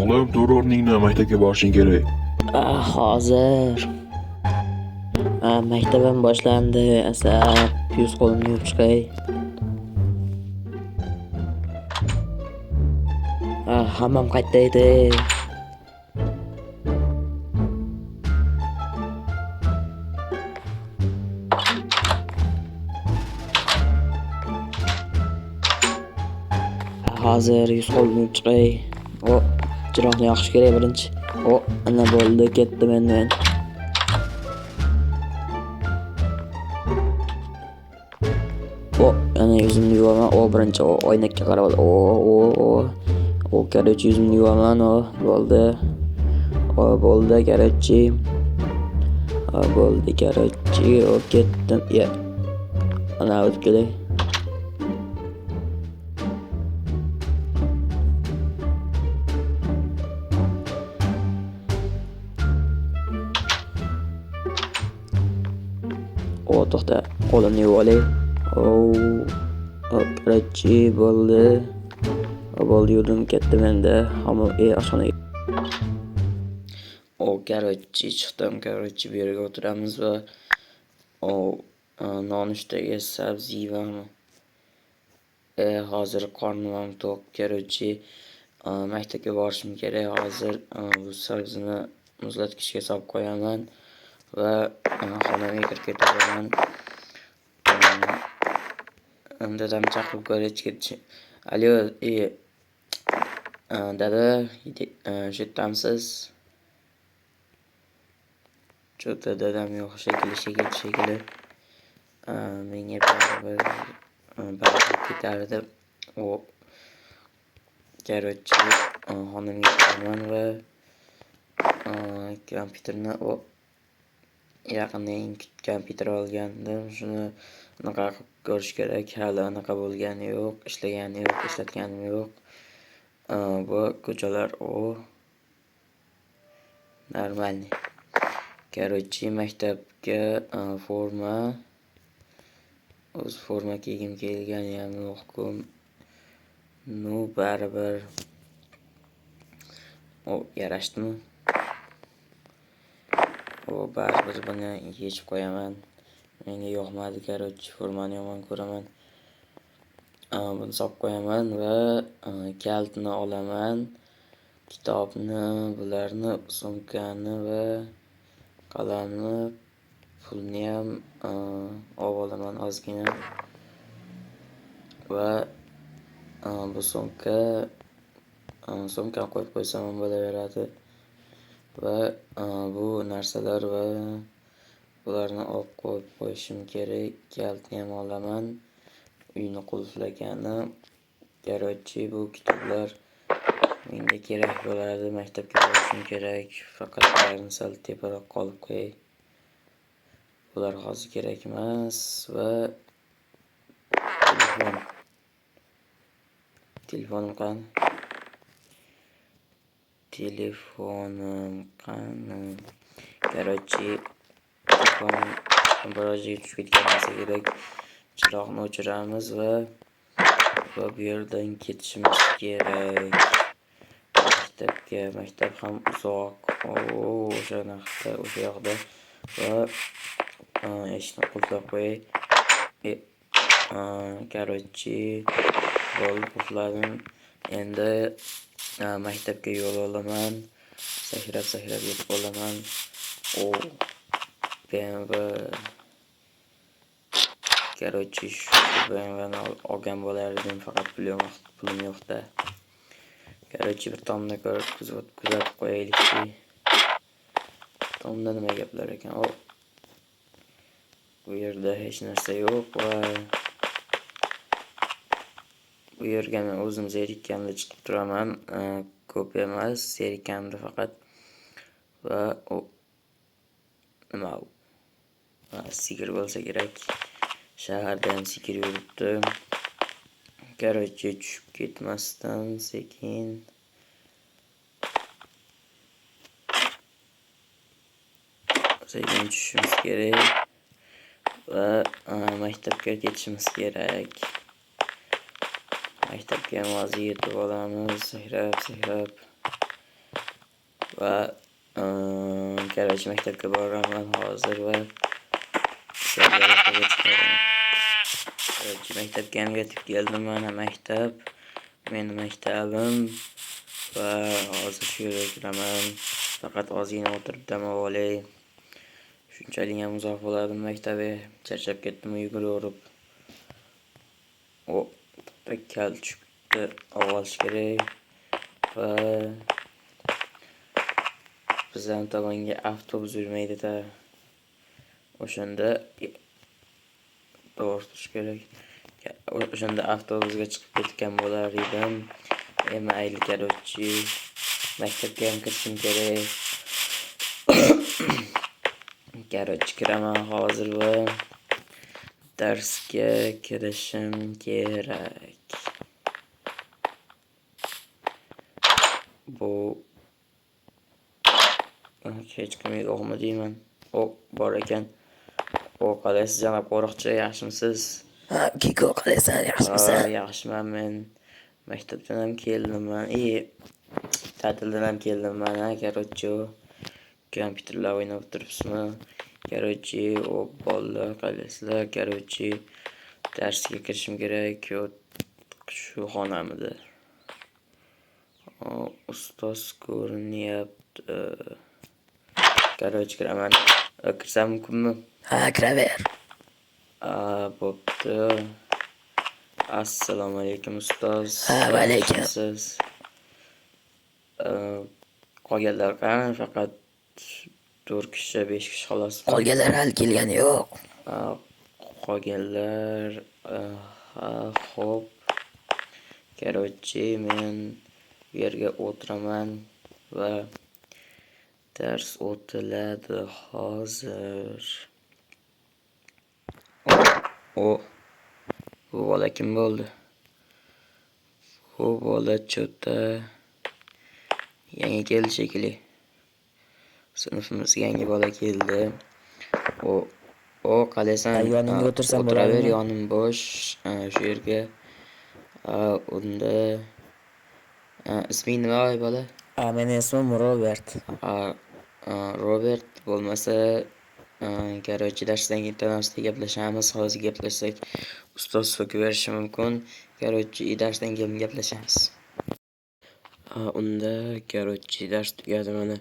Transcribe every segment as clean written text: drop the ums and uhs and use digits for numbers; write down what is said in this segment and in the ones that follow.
O'g'lim, tur o'rningni, maktabga borishing kerak. Hozir. Maktabim boshlandi. Asab, yuz qo'limni yuvib chiqay. Hammam qayerda edi? Hozir yuz qo'limni yuvib chiqay. Chiroqni yoqish kerak birinchi. Ana bo'ldi, ketdim endi men. Ana yuzimni yuvaman. Birinchi oynakka qarab ol. Короче, yuzimni yuvaman. Bo'ldi. Bo'ldi, короче. Bo'ldi, короче. Ketdim. Ana o'tib kelay. To'xta, qo'limni yuvib olay. Короче, bo'ldi. Bo'ldi, yurdim, ketdim endi. Oshxonaga. Короче, chiqdim. Короче, bu yerga o'tiramiz va nonushtaga sabzi yeyman. Hozir qornim ham to'q. Короче, maktabga borishim kerak. Hozir bu sabzini muzlatgichga solib qo'yaman va xonamga kirib ketaman. Dadam chaqirib ko'rayotgan. Alo, dada, shu yerdamisiz? Cho'ta dadam yo'q shekilli. Menga baribir ketardi. Короче, xonamga kiraman va kompyuterni yaqindan kompyuter olgandim. Shuni anaqa qilib ko'rish kerak. Hali anaqa bo'lgani yo'q, ishlagani yo'q, ishlatganim yo'q. Bu ko'chalar normalniy. Короче, maktabga forma kiygim kelgani ham yo'q-ku. Baribir. Yarashdimi? Baribir buni yechib qo'yaman. Menga yoqmadi, короче, formani yomon ko'raman. Buni solib qo'yaman va kalitni olaman. Kitobni, bularni, sumkani va qalamni, pulni ham olaman ozgina. Va bu sumkani qo'yib qo'ysam ham bo'laveradi. Va bu narsalar va bularni olib qo'yib qo'yishim kerak. Kalitni ham olaman. Uyni qulflagani. Короче, bu kitoblar menga kerak bo'ladi. Maktabga borishim kerak. Faqat ularni sal teparoq qolib qo'yay. Bular hozir kerak emas va telefonim qani? Короче, telefonim biroziga tushib ketgan bo'lsa kerak. Chiroqni o'chiramiz va bu yerdan ketishimiz kerak. Maktab ham uzoq. O'sha yoqda va eshikni qulflab qo'yay. Короче, bo'ldi, qulfladim. Endi maktabga yo'l olaman. Sakrab yetib olaman. BMW. Короче, shu BMWni olgan bo'lardim, faqat pulim yo'qda. Короче, bir tomda kuzatib qo'yaylik. Tomda nima gaplar ekan? Bu yerda hech narsa yo'q va bu yerga men o'zim zerikkanimda chiqib turaman. Ko'p emas, zerikkanimda faqat. Va nima u? Sigir bo'lsa kerak. Shaharda ham sigir yuribdi. Короче, tushib ketmasdan sekin tushishimiz kerak va maktabga ketishimiz kerak. Maktabga hozir yetib olamiz, sakrab. va garaj maktabga boraman hozir va sayyoraga chiqaman. Maktabga ham yetib keldim. Mana maktab. Meni maktabim va hozir shu yerga kiraman. Faqat ozgina o'tirib dam olay. Shunchalik ham uzoq bo'lardim maktabga. Charchab ketdim yugurib. Kal tushibdi. Olish kerak. Va bizdan tomonga avtobus yurmaydi-da. O'shanda to'g'ri turish kerak. O'shanda avtobusga chiqib ketgan bo'lar edim. Mayli короче, maktabga ham kirishim kerak. Короче, kiraman hozir va darsga kirishim kerak. Bu hech kim yo'qmi deyman. Bor ekan. Qalaysiz janob qo'riqchi, yaxshimisiz? Kiko, qalaysan, yaxshimisan? Yaxshiman men. Maktabdan ham keldim. Ta'tildan ham keldim mana. Короче, kompyuterlar o'ynab turibsizmi? Короче, bolalar qalaysizlar? Короче, darsga kirishim kerak. Shu xonamida. Ustoz ko'rinyapti. Короче, kiraman. Kirsam mumkinmi? Ha, kiraver. Bo'pti. Assalomu alaykum ustoz. Ha, va alaykum. Siz qolganlar qani? Faqat 4 kishi, 5 kishi xolos. Qolganlar hali kelgani yo'q. Qolganlar xo'p. Короче, men bu yerga o'tiraman va dars o'tiladi hozir. Bu bola kim bo'ldi? Bu bola cho'ta yangi keldi shekilli. Sinfimizga yangi bola keldi. Qalaysan? Yonimga o'tirsam o'tiraver, bo'ladimi? yonim bo'sh. Shu yerga. Unda isming nima bola? Meni ismim Robert. Robert bo'lmasa, короче, darsdan keyin tanasida gaplashamiz. Hozir gaplashsak, ustoz so'kib berishi mumkin. Короче, darsdan keyin gaplashamiz. Unda, короче, dars tugadi mana.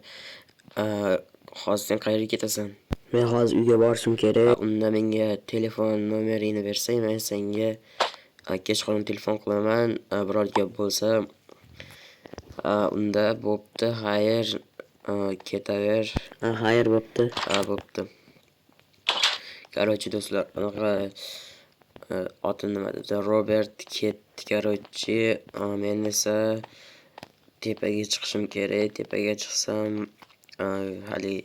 Hozir sen qayerga ketasan? Men hozir uyga borishim kerak. Unda menga telefon nomeringni bersang, men senga kechqurun telefon qilaman. Biror gap bo'lsa, unda bo'pti. Xayr, ketaver. Xayr, bo'pti. Bo'pti. Короче, do'stlar, oti nima dedi? Robert ketdi. Короче, men esa tepaga chiqishim kerak. Tepaga chiqsam, hali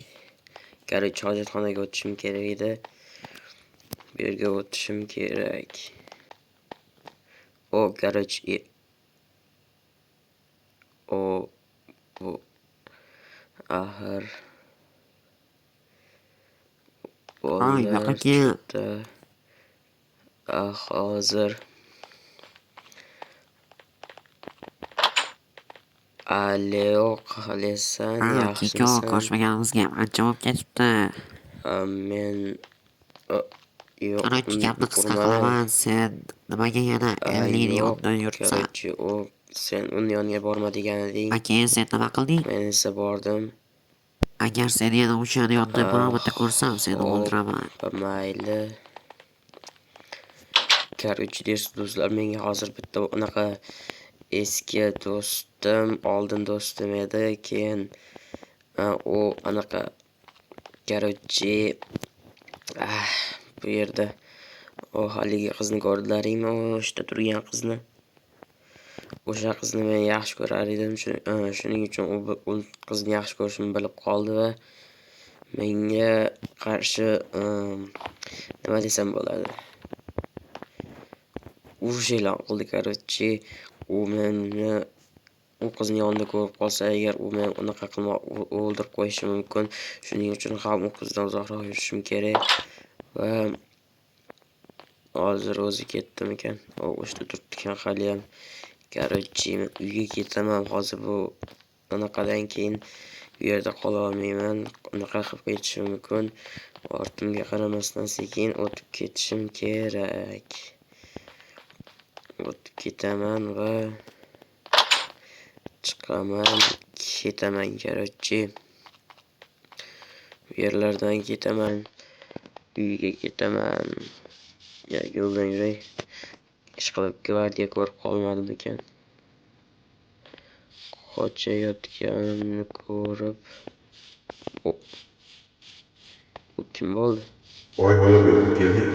короче, hojatxonaga o'tishim kerak edi. Bu yerga o'tishim kerak. Короче, bu axir yo'q ekan. Hozir Alo, qalaysan? Kiko, ko'rishmaganimizga ancha bo'lib ketibdi. Men yo'q. Qancha gapni qisqa qilaman. Sen nimaga yana Elning yonidan yuribsan? Короче, sen uni yoniga borma degan eding. Keyin sen nima qilding? Men esa bordim. Agar sen yana o'shani yonida biror marta ko'rsam, seni o'ldiraman. Mayli. Короче, do'stlar, menga hozir bitta unaqa eski do'stim, oldin do'stim edi, keyin u anaqa короче bu yerda haligi qizni ko'rdilaringmi? O'shda turgan qizni. O'sha qizni men yaxshi ko'rar edim. Shuning uchun u qizni yaxshi ko'rishimni bilib qoldi va menga qarshi nima desam bo'ladi? Urush e'lon qildi. Короче, u meni u qizni yonida ko'rib qolsa agar, u meni unaqa o'ldirib qo'yishi mumkin. Shuning uchun ham u qizdan uzoqroq yurishim kerak va hozir o'zi ketdimikan? O'shda turibdi hali ham. Короче, men uyga ketaman hozir. Bu anaqadan keyin Bu yerda qola olmayman. Unaqa qilib ketishim mumkin. Ortimga qaramasdan sekin o'tib ketishim kerak. O'tib ketaman va chiqaman, ketaman короче. Bu yerlardan ketaman. Uyga ketaman. Yo'ldan yuray. Ishqilib gvardiya ko'rib qolmadim ekan. Qochayotganimni ko'rib. Bu kim bo'ldi? Voy bola bu yerga kelding.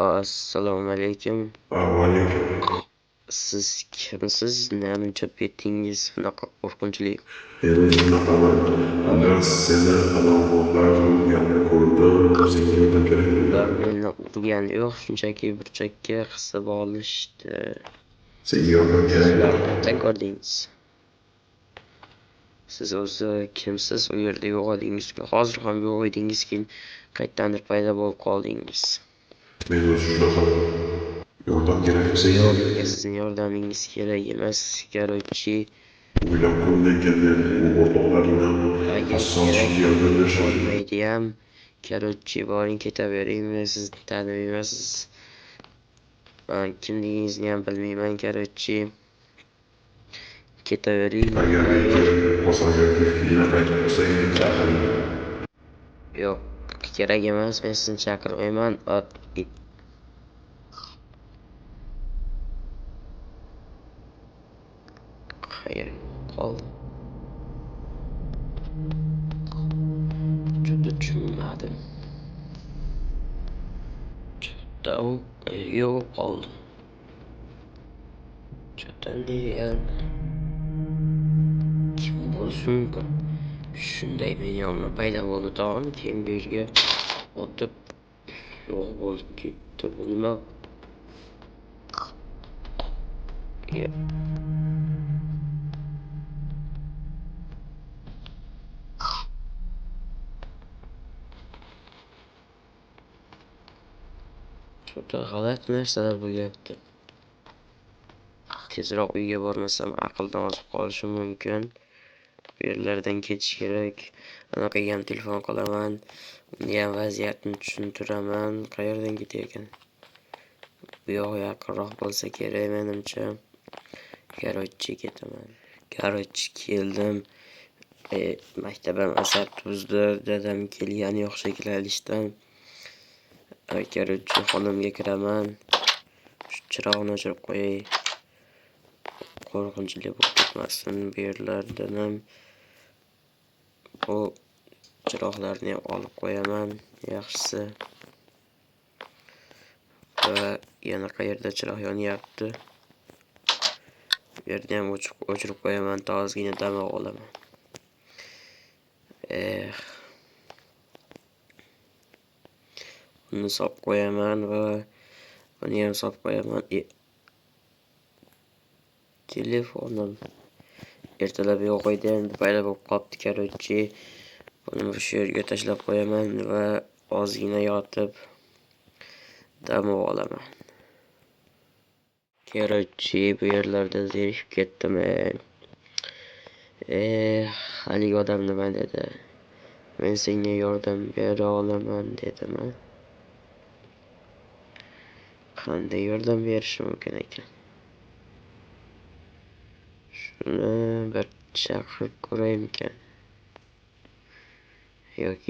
Assalomu alaykum. Alaykum. Siz kimsiz? Namuncha betingiz bunaqa qo'rqinchli? Men bunaqaman. Biz seni alamotlar urganini ko'rdim. Senga yordam kerak Ular bo'ldi. meni urgani yo'q, shunchaki burchakka qisib olishdi. Senga yordam Sizlar kerak. qayerdan ko'rdingiz? Siz o'zi kimsiz? U yerda yo'q edingiz. Hozir ham yo'q edingiz, keyin qayerdandir paydo bo'lib qoldingiz. Men o'zi shunaqa. Yordam kerakmi senga? Yo'q, menga sizning yordamingiz kerak emas. Короче, O'ylab ko'r lekin men u o'rtoqlaringdan agar assosan kerak yordam berishim. bo'lmaydiyam. Короче, boring ketavering. Men sizni tanimayman. Siz kimligingizni ham bilmayman. Короче, ketavering. Agar osonlikgina qaytib bo'lsang, chaqiring. Yo'q, kerak emas. Men sizni chaqirmayman. Qayerga qoldi? Juda tushunmadim. Juda yo'q qoldi. Juda nereal. Kim bo'lishi mumkin? Shunday men yonimda paydo bo'ldi tag'in, keyin bu yerga o'tib yo'q bo'lib ketdi. Nima? Juda g'alati narsalar bo'lyapti. Tezroq uyga bormasam aqldan ozib qolishim mumkin. Bu yerlardan ketish kerak. Anaqa ham telefon qilaman. Unga ham vaziyatni tushuntiraman. Qayerdan ketayotgan? Bu yoq yaqinroq bo'lsa kerak menimcha. Короче, ketaman. Короче, keldim. Maktabim asab tuzdi. Dadam kelgani yo'q shekilli ishdan. Короче, xonamga kiraman. Chiroqni o'chirib qo'yay. Qo'rqinchli bo'lib ketmasin. Bu yerlardan ham bu chiroqlarni olib qo'yaman, yaxshisi. Va yana qayerda chiroq yonyapti. Bu yerni ham o'chirib qo'yaman, ozgina dam olaman. Uni solib qo'yaman va buni ham solib qo'yaman. Telefonim ertalab yo'q edi, endi paydo bo'lib qolibdi. Короче, buni shu yerga tashlab qo'yaman va ozgina yotib dam olaman. Короче, bu yerlarda zerikib ketdim. Haligi odam nima dedi? Men senga yordam bera olaman dedimi? Qanday yordam berishi mumkin ekan? Shuni bir chaqirib ko'raymikan? Yo'q,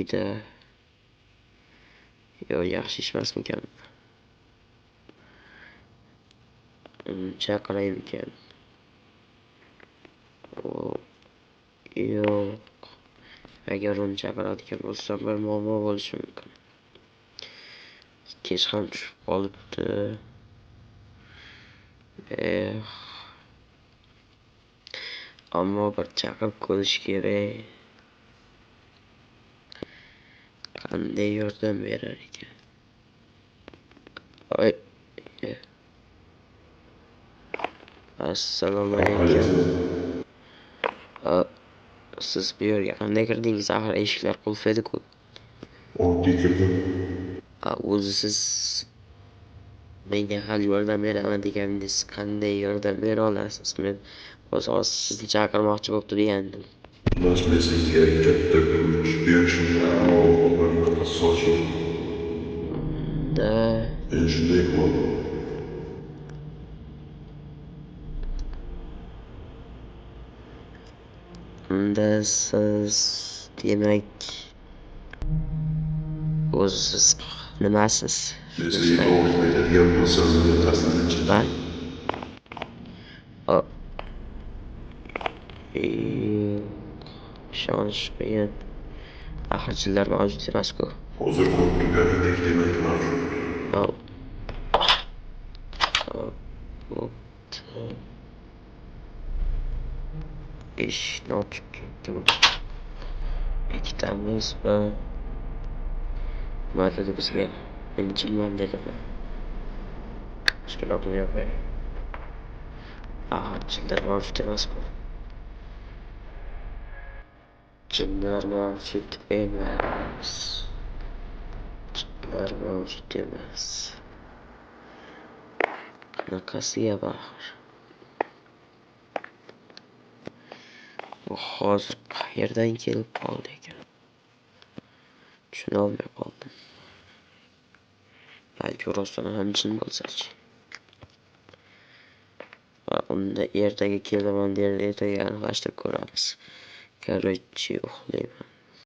yaxshi ishmasmikan? Chaqiraymikan? Yo'q. Agar uni chaqiradigan bo'lsam, bir muammo bo'lishi mumkin. Kech ham tushib qolibdi. Ammo bir chaqirib ko'rish kerak. Qanday yordam berar ekan? Assalomu alaykum. Siz bu yerga qanday kirdingiz? Axir eshiklar qulf edi-ku. Oddiy kirdim. O'zi siz menga hali yordam beraman deganingiz, qanday yordam bera olasiz? Men hozir sizni chaqirmoqchi bo'lib turgandim. Unutmasingga katta kuch berishimni oxirgi soching. Da Men shunday qildim. unda siz demak o'zisiz nimasiz? Men senga to'g'ri aytadigan bo'lsam, meni tasdiqchi. Ha? O- ishonish qiyin. Axir jinlar mavjud emas-ku. Hozir ko'rib turganingdek demak mavjud. Hop. Bo'pti. Eshikni ochib ketdim. Ikkitamiz va nima dedi bizga? Men jinman dedimi? Ishtirokini yo'q. Jinlar mavjud emas-ku. Jinlar mavjud emas. Jinlar mavjud emas. Qanaqasiga baxir? Bu hozir qayerdan kelib qoldi ekan? Tushunolmay qoldim. Balki rostdan ham jin bo'lsa-chi. Va unda ertaga kelaman der, ertaga aniqlashtirib ko'ramiz. Короче, uxlayman.